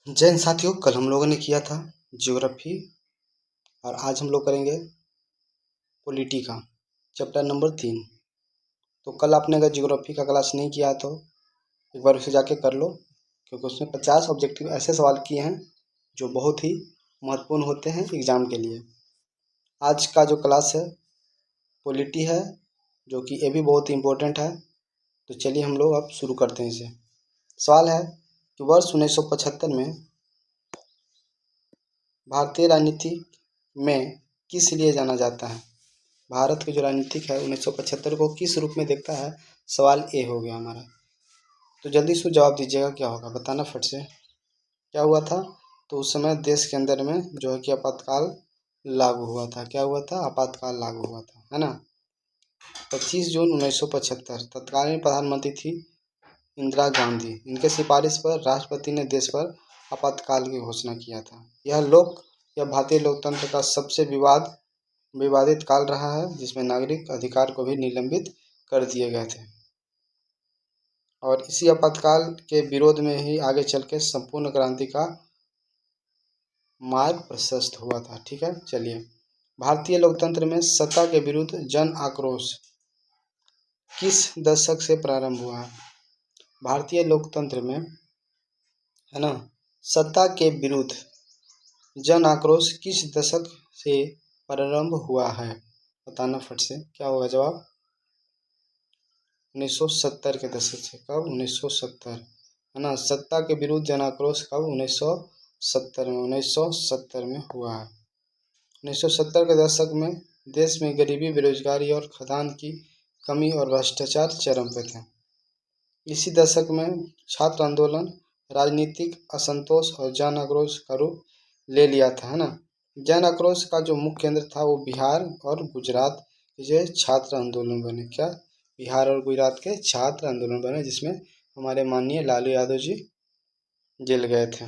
जय हिंद साथियों, कल हम लोगों ने किया था ज्योग्राफी और आज हम लोग करेंगे पॉलिटी का चैप्टर नंबर 3। तो कल आपने अगर ज्योग्राफी का क्लास नहीं किया तो एक बार उसे जाके कर लो, क्योंकि उसमें 50 ऑब्जेक्टिव ऐसे सवाल किए हैं जो बहुत ही महत्वपूर्ण होते हैं एग्जाम के लिए। आज का जो क्लास है पॉलिटी है, जो कि ये भी बहुत ही इम्पोर्टेंट है। तो चलिए हम लोग अब शुरू करते हैं इसे। सवाल है कि वर्ष 1975 में भारतीय राजनीति में किस लिए जाना जाता है। भारत के जो राजनीतिक है 1975 को किस रूप में देखता है। सवाल ए हो गया हमारा। तो जल्दी से जवाब दीजिएगा, क्या होगा बताना फट से। क्या हुआ था? तो उस समय देश के अंदर में जो है कि आपातकाल लागू हुआ था। क्या हुआ था? आपातकाल लागू हुआ था, है ना। 25 जून 1975 तत्कालीन प्रधानमंत्री थी इंदिरा गांधी। इनके सिफारिश पर राष्ट्रपति ने देश पर आपातकाल की घोषणा किया था। यह भारतीय लोकतंत्र का सबसे विवादित काल रहा है, जिसमें नागरिक अधिकार को भी निलंबित कर दिए गए थे। और इसी आपातकाल के विरोध में ही आगे चल के संपूर्ण क्रांति का मार्ग प्रशस्त हुआ था। ठीक है, चलिए। भारतीय लोकतंत्र में सत्ता के विरुद्ध जन आक्रोश किस दशक से प्रारंभ हुआ? भारतीय लोकतंत्र में, है ना, सत्ता के विरुद्ध जन आक्रोश किस दशक से प्रारंभ हुआ है? बताना फट से, क्या होगा जवाब? 1970 के दशक से। कब? 1970, है ना। सत्ता के विरुद्ध जन आक्रोश कब? 1970 में। 1970 में हुआ है। 1970 के दशक में देश में गरीबी, बेरोजगारी और खाद्यान्न की कमी और भ्रष्टाचार चरम पे थे। इसी दशक में छात्र आंदोलन, राजनीतिक असंतोष और जन आक्रोश का रूप ले लिया था, है ना। जन आक्रोश का जो मुख्य केंद्र था वो बिहार और गुजरात के जो छात्र आंदोलन बने। क्या? बिहार और गुजरात के छात्र आंदोलन बने, जिसमें हमारे माननीय लालू यादव जी जेल गए थे।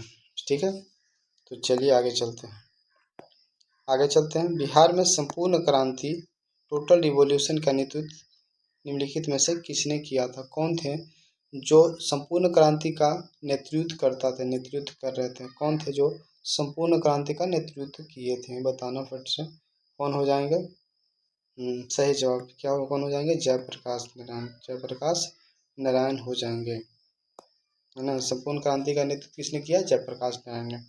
ठीक है, तो चलिए आगे चलते हैं। बिहार में संपूर्ण क्रांति, टोटल रिवॉल्यूशन का नेतृत्व निम्नलिखित में से किसने किया था? कौन थे जो संपूर्ण क्रांति का नेतृत्व कर रहे थे? कौन थे जो संपूर्ण क्रांति का नेतृत्व किए थे? बताना फट से। कौन हो जाएंगे? सही जवाब क्या हो? कौन हो जाएंगे? जयप्रकाश नारायण हो जाएंगे, है ना। संपूर्ण क्रांति का नेतृत्व किसने किया? जयप्रकाश नारायण ने।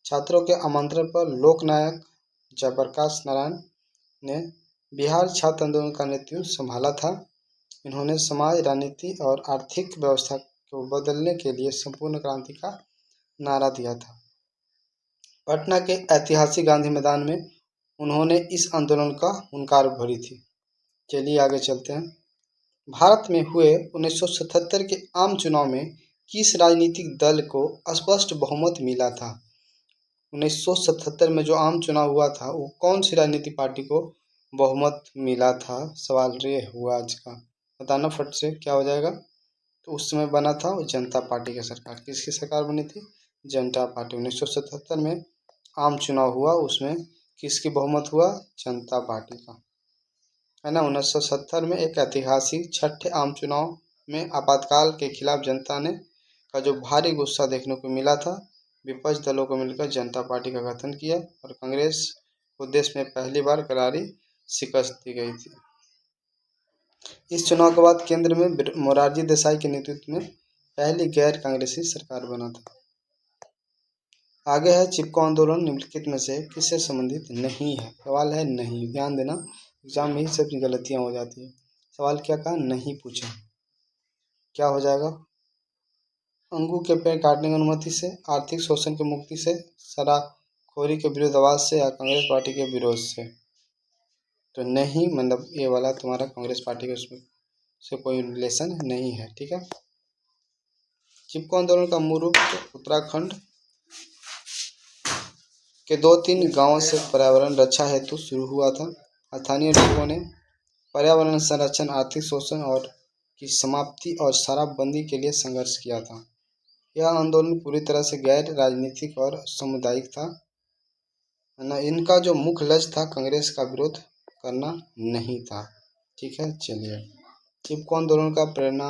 छात्रों के आमंत्रण पर लोकनायक जयप्रकाश नारायण ने बिहार छात्र आंदोलन का नेतृत्व संभाला था। इन्होंने समाज, राजनीति और आर्थिक व्यवस्था को बदलने के लिए संपूर्ण क्रांति का नारा दिया था। पटना के ऐतिहासिक गांधी मैदान में उन्होंने इस आंदोलन का हुंकार भरी थी। चलिए आगे चलते हैं। भारत में हुए 1977 के आम चुनाव में किस राजनीतिक दल को स्पष्ट बहुमत मिला था? 1977 में जो आम चुनाव हुआ था वो कौन सी राजनीतिक पार्टी को बहुमत मिला था? सवाल ये हुआ आज का। बताना फट से, क्या हो जाएगा? तो उस समय बना था वो जनता पार्टी की सरकार। किसकी सरकार बनी थी? जनता पार्टी। 1977 में आम चुनाव हुआ, उसमें किसकी बहुमत हुआ? जनता पार्टी का, है ना। 1970 में एक ऐतिहासिक छठे आम चुनाव में आपातकाल के खिलाफ जनता ने का जो भारी गुस्सा देखने को मिला था, विपक्ष दलों को मिलकर जनता पार्टी का गठन किया और कांग्रेस को देश में पहली बार करारी शिकस्त दी गई थी। इस चुनाव के बाद केंद्र में मोरारजी देसाई के नेतृत्व में पहली गैर कांग्रेसी सरकार बना था। आगे है चिपको आंदोलन निम्नलिखित में से किससे संबंधित नहीं है? सवाल है नहीं। ध्यान देना, एग्जाम में ही सब गलतियां हो जाती है। सवाल क्या कहा? नहीं पूछा। क्या हो जाएगा? अंगूर के पेड़ काटने की अनुमति से, आर्थिक शोषण की मुक्ति से, शराबखोरी के विरुद्ध आवाज से या कांग्रेस पार्टी के विरोध से? तो नहीं, मतलब ये वाला तुम्हारा कांग्रेस पार्टी के उसमें से कोई रिलेशन नहीं है। ठीक है। चिपको आंदोलन का मूल रूप उत्तराखंड के 2-3 गांवों से पर्यावरण रक्षा हेतु शुरू हुआ था। स्थानीय लोगों ने पर्यावरण संरक्षण, आर्थिक शोषण और की समाप्ति और शराबबंदी के लिए संघर्ष किया था। यह आंदोलन पूरी तरह से गैर राजनीतिक और सामुदायिक था, है ना। इनका जो मुख्य लक्ष्य था कांग्रेस का विरोध करना नहीं था। ठीक है, चलिए। चिपको आंदोलन का प्रेरणा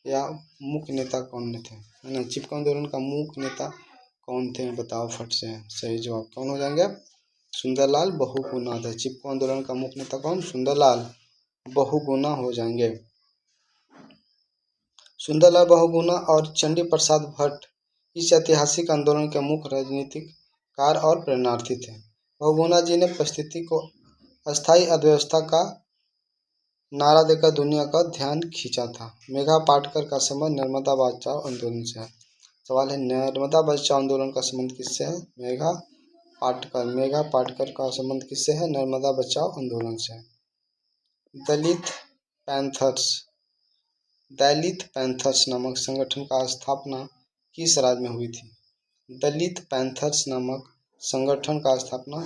या मुख्य नेता कौन थे? है ना। चिपको आंदोलन का मुख्य नेता कौन थे बताओ फट से। सही जवाब कौन हो जाएंगे? सुंदरलाल बहुगुणा थे। चिपको आंदोलन का मुख्य नेता कौन? सुंदरलाल बहुगुणा हो जाएंगे। सुंदरलाल बहुगुणा और चंडी प्रसाद भट्ट इस ऐतिहासिक आंदोलन के मुख्य राजनीतिक कार और प्रेरणार्थी थे। बहुगुणा जी ने परिस्थिति को अस्थायी अर्थव्यवस्था का नारा देकर दुनिया का ध्यान खींचा था। मेघा पाटकर का संबंध नर्मदा बचाओ आंदोलन से है। सवाल है नर्मदा बचाओ आंदोलन का संबंध किससे है? मेघा पाटकर का संबंध किससे है? नर्मदा बचाओ आंदोलन से। दलित पैंथर्स दलित पैंथर्स नामक संगठन का स्थापना किस राज्य में हुई थी? दलित पैंथर्स नामक संगठन का स्थापना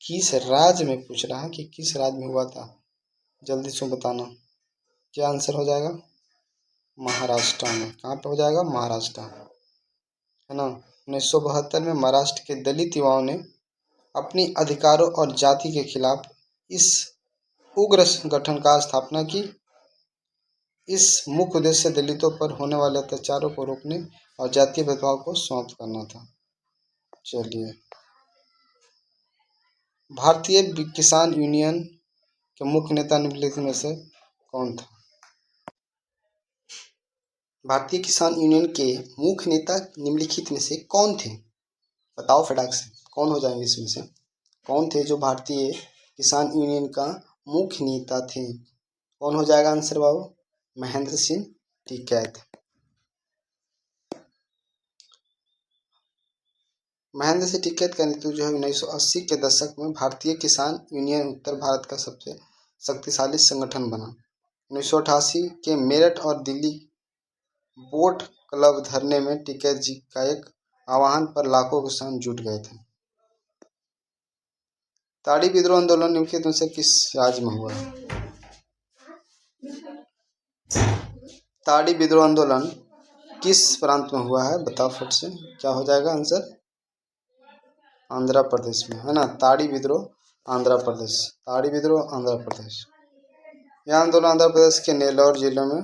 किस राज्य में, पूछ रहा है कि किस राज्य में हुआ था। जल्दी से बताना क्या आंसर हो जाएगा? महाराष्ट्र में। कहाँ पे हो जाएगा? महाराष्ट्र, है ना। 1972 में महाराष्ट्र के दलित युवाओं ने अपनी अधिकारों और जाति के खिलाफ इस उग्र संगठन का स्थापना की। इस मुख्य उद्देश्य दलितों पर होने वाले अत्याचारों को रोकने और जातीय भेदभाव को समाप्त करना था। चलिए, भारतीय किसान यूनियन के मुख्य नेता निम्नलिखित में से कौन था? भारतीय किसान यूनियन के मुख्य नेता निम्नलिखित में से कौन थे? बताओ फटाक से, कौन हो जाएंगे इसमें से? कौन थे जो भारतीय किसान यूनियन का मुख्य नेता थे? कौन हो जाएगा आंसर बाबू? महेंद्र सिंह टिकैत। महेंद्र सिंह टिकैत का नेतृत्व जो है 1980 के दशक में भारतीय किसान यूनियन उत्तर भारत का सबसे शक्तिशाली संगठन बना। 1988 के मेरठ और दिल्ली बोट क्लब धरने में टिकैत जी का एक आह्वान पर लाखों किसान जुट गए थे। ताड़ी विद्रोह आंदोलन निम्नलिखित में से किस राज्य में हुआ? ताड़ी विद्रोह आंदोलन किस प्रांत में हुआ है? बताओ फट से, क्या हो जाएगा आंसर? आंध्र प्रदेश में, है ना। ताड़ी विद्रोह आंध्र प्रदेश, ताड़ी विद्रोह आंध्र प्रदेश। यह आंदोलन आंध्र प्रदेश के नेल्लोर जिले में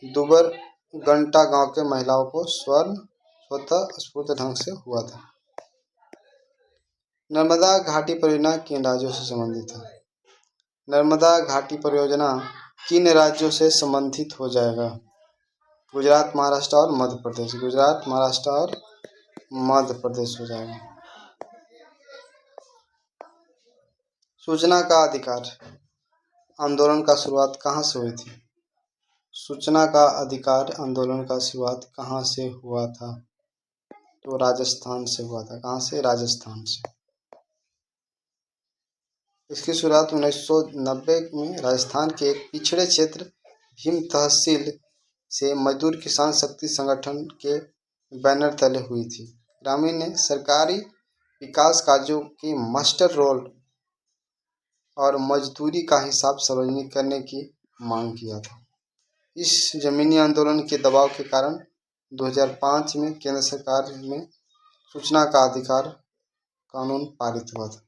दुबरगंटा गांव के महिलाओं को स्वतः स्फूर्त ढंग से हुआ था। नर्मदा घाटी परियोजना किन राज्यों से संबंधित है? नर्मदा घाटी परियोजना किन राज्यों से संबंधित हो जाएगा? गुजरात, महाराष्ट्र और मध्य प्रदेश। गुजरात, महाराष्ट्र और मध्य प्रदेश हो जाएगा। सूचना का अधिकार आंदोलन का शुरुआत कहाँ से हुई थी? सूचना का अधिकार आंदोलन का शुरुआत कहाँ से हुआ था? तो राजस्थान से हुआ था। कहाँ से? राजस्थान से। इसकी शुरुआत 1990 में राजस्थान के एक पिछड़े क्षेत्र भीम तहसील से मजदूर किसान शक्ति संगठन के बैनर तले हुई थी। ग्रामीण ने सरकारी विकास कार्यों की मास्टर रोल और मजदूरी का हिसाब सार्वजनिक करने की मांग किया था। इस जमीनी आंदोलन के दबाव के कारण 2005 में केंद्र सरकार में सूचना का अधिकार कानून पारित हुआ था।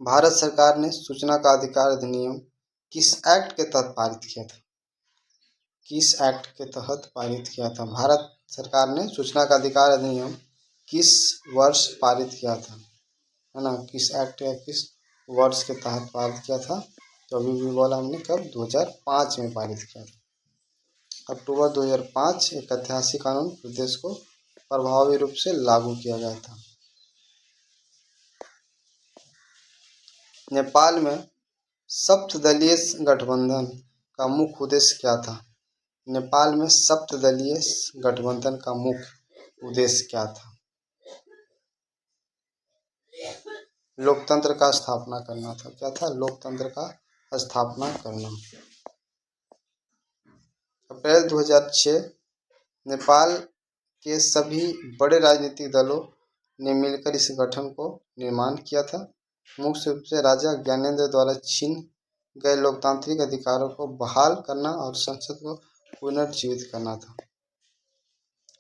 भारत सरकार ने सूचना का अधिकार अधिनियम किस एक्ट के तहत पारित किया था? किस एक्ट के तहत पारित किया था? भारत सरकार ने सूचना का अधिकार अधिनियम किस वर्ष पारित किया था, है ना? किस एक्ट या किस वर्ष के तहत पारित किया था? तो अभी भी बोला हमने, कब? 2005 में पारित किया था। अक्टूबर 2005 एक ऐतिहासिक कानून प्रदेश को प्रभावी रूप से लागू किया गया था। नेपाल में सप्तदलीय गठबंधन का मुख्य उद्देश्य क्या था? नेपाल में सप्तदलीय गठबंधन का मुख्य उद्देश्य क्या था? लोकतंत्र का स्थापना करना था। क्या था? लोकतंत्र का स्थापना करना। अप्रैल 2006 नेपाल के सभी बड़े राजनीतिक दलों ने मिलकर इस गठन को निर्माण किया था। मुख्य रूप से राजा ज्ञानेंद्र द्वारा छीन गए लोकतांत्रिक अधिकारों को बहाल करना और संसद को पुनर्जीवित करना था।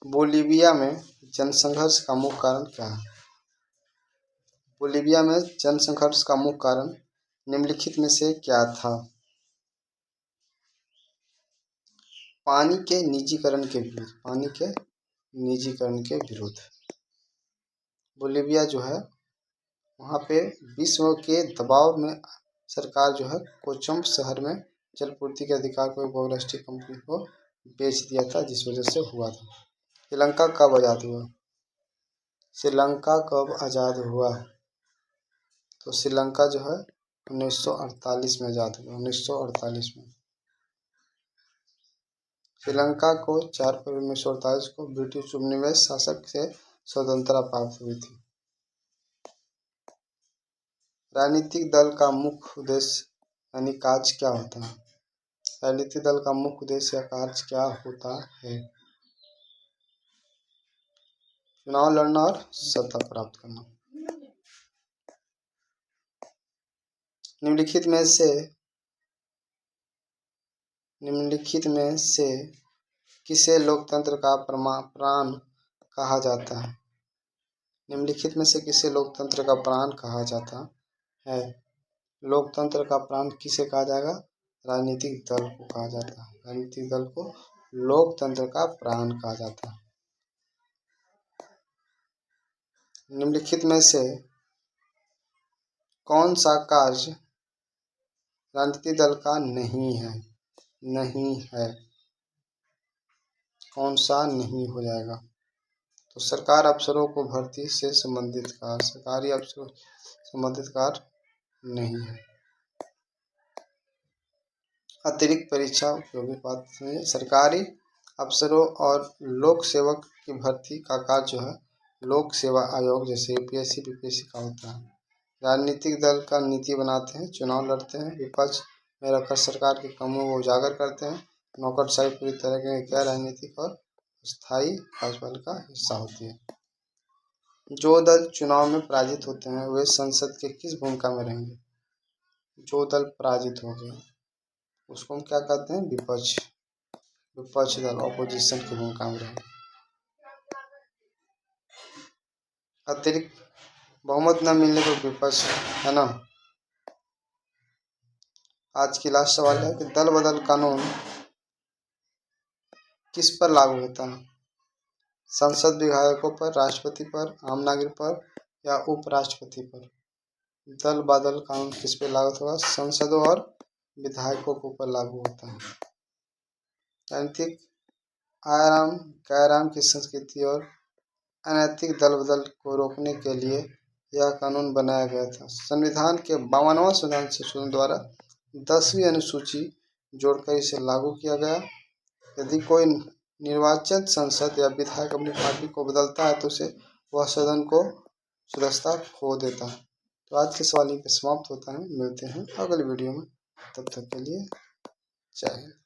बोलीविया में जनसंघर्ष का मुख्य कारण क्या है? बोलीविया में जनसंघर्ष का मुख्य कारण निम्नलिखित में से क्या था? पानी के निजीकरण के विरुद्ध। पानी के निजीकरण के विरुद्ध। बोलीविया जो है वहाँ पे विश्व के दबाव में सरकार जो है कोचम शहर में जलपूर्ति के अधिकार को एक बहुराष्ट्रीय कंपनी को बेच दिया था, जिस वजह से हुआ था। श्रीलंका कब आज़ाद हुआ? श्रीलंका कब आज़ाद हुआ? तो श्रीलंका जो है 1948 में आज़ाद हुआ। 1948 में श्रीलंका को 4 फरवरी 1948 को ब्रिटिश उपनिवेश शासक से स्वतंत्रता प्राप्त हुई थी। राजनीतिक दल का मुख्य उद्देश्य यानी कार्य क्या होता है? राजनीतिक दल का मुख्य उद्देश्य या कार्य क्या होता है? चुनाव लड़ना और सत्ता प्राप्त करना। निम्नलिखित में से किसे लोकतंत्र का प्राण कहा जाता है? निम्नलिखित में से किसे लोकतंत्र का प्राण कहा जाता है? लोकतंत्र का प्राण किसे कहा जाएगा? राजनीतिक दल को कहा जाता है। राजनीतिक दल को लोकतंत्र का प्राण कहा जाता है। निम्नलिखित में से कौन सा कार्य राजनीतिक दल का नहीं है? नहीं है, कौन सा नहीं हो जाएगा? तो सरकार अफसरों को भर्ती से संबंधित कार्य, सरकारी अफसरों से संबंधित कार्य नहीं है। अतिरिक्त परीक्षा उपयोगी पात्र नहीं है। सरकारी अफसरों और लोक सेवक की भर्ती का कार्य जो है लोक सेवा आयोग जैसे यूपीएससी बीपीएससी का होता है। राजनीतिक दल का नीति बनाते हैं, चुनाव लड़ते हैं, विपक्ष में रखकर सरकार के कामों को उजागर करते हैं। नौकरशाही पूरी तरह के गैर राजनीतिक और स्थायी राजपाल का हिस्सा होती है। जो दल चुनाव में पराजित होते हैं वे संसद के किस भूमिका में रहेंगे? जो दल पराजित हो गए उसको हम क्या कहते हैं? विपक्ष दल, ऑपोजिशन की भूमिका में रहेंगे। अतिरिक्त बहुमत न मिलने पर विपक्ष, है ना। आज की लास्ट सवाल है कि दल बदल कानून किस पर लागू होता है? संसद विधायकों पर, राष्ट्रपति पर, आम नागरिक पर या उपराष्ट्रपति पर? दल बदल कानून किस पर लागू होगा? संसदों और विधायकों के ऊपर लागू होता है। राजनीतिक आराम गैराम की संस्कृति और अनैतिक दल बदल को रोकने के लिए यह कानून बनाया गया था। संविधान के 52वां संशोधन द्वारा 10वीं अनुसूची जोड़कर इसे लागू किया गया। यदि कोई निर्वाचित सांसद या विधायक अपनी पार्टी को बदलता है तो उसे वह सदन को सदस्यता खो देता है। तो आज के सवाल यहीं पे समाप्त होता है। मिलते हैं अगले वीडियो में, तब तक के लिए जय हिंद।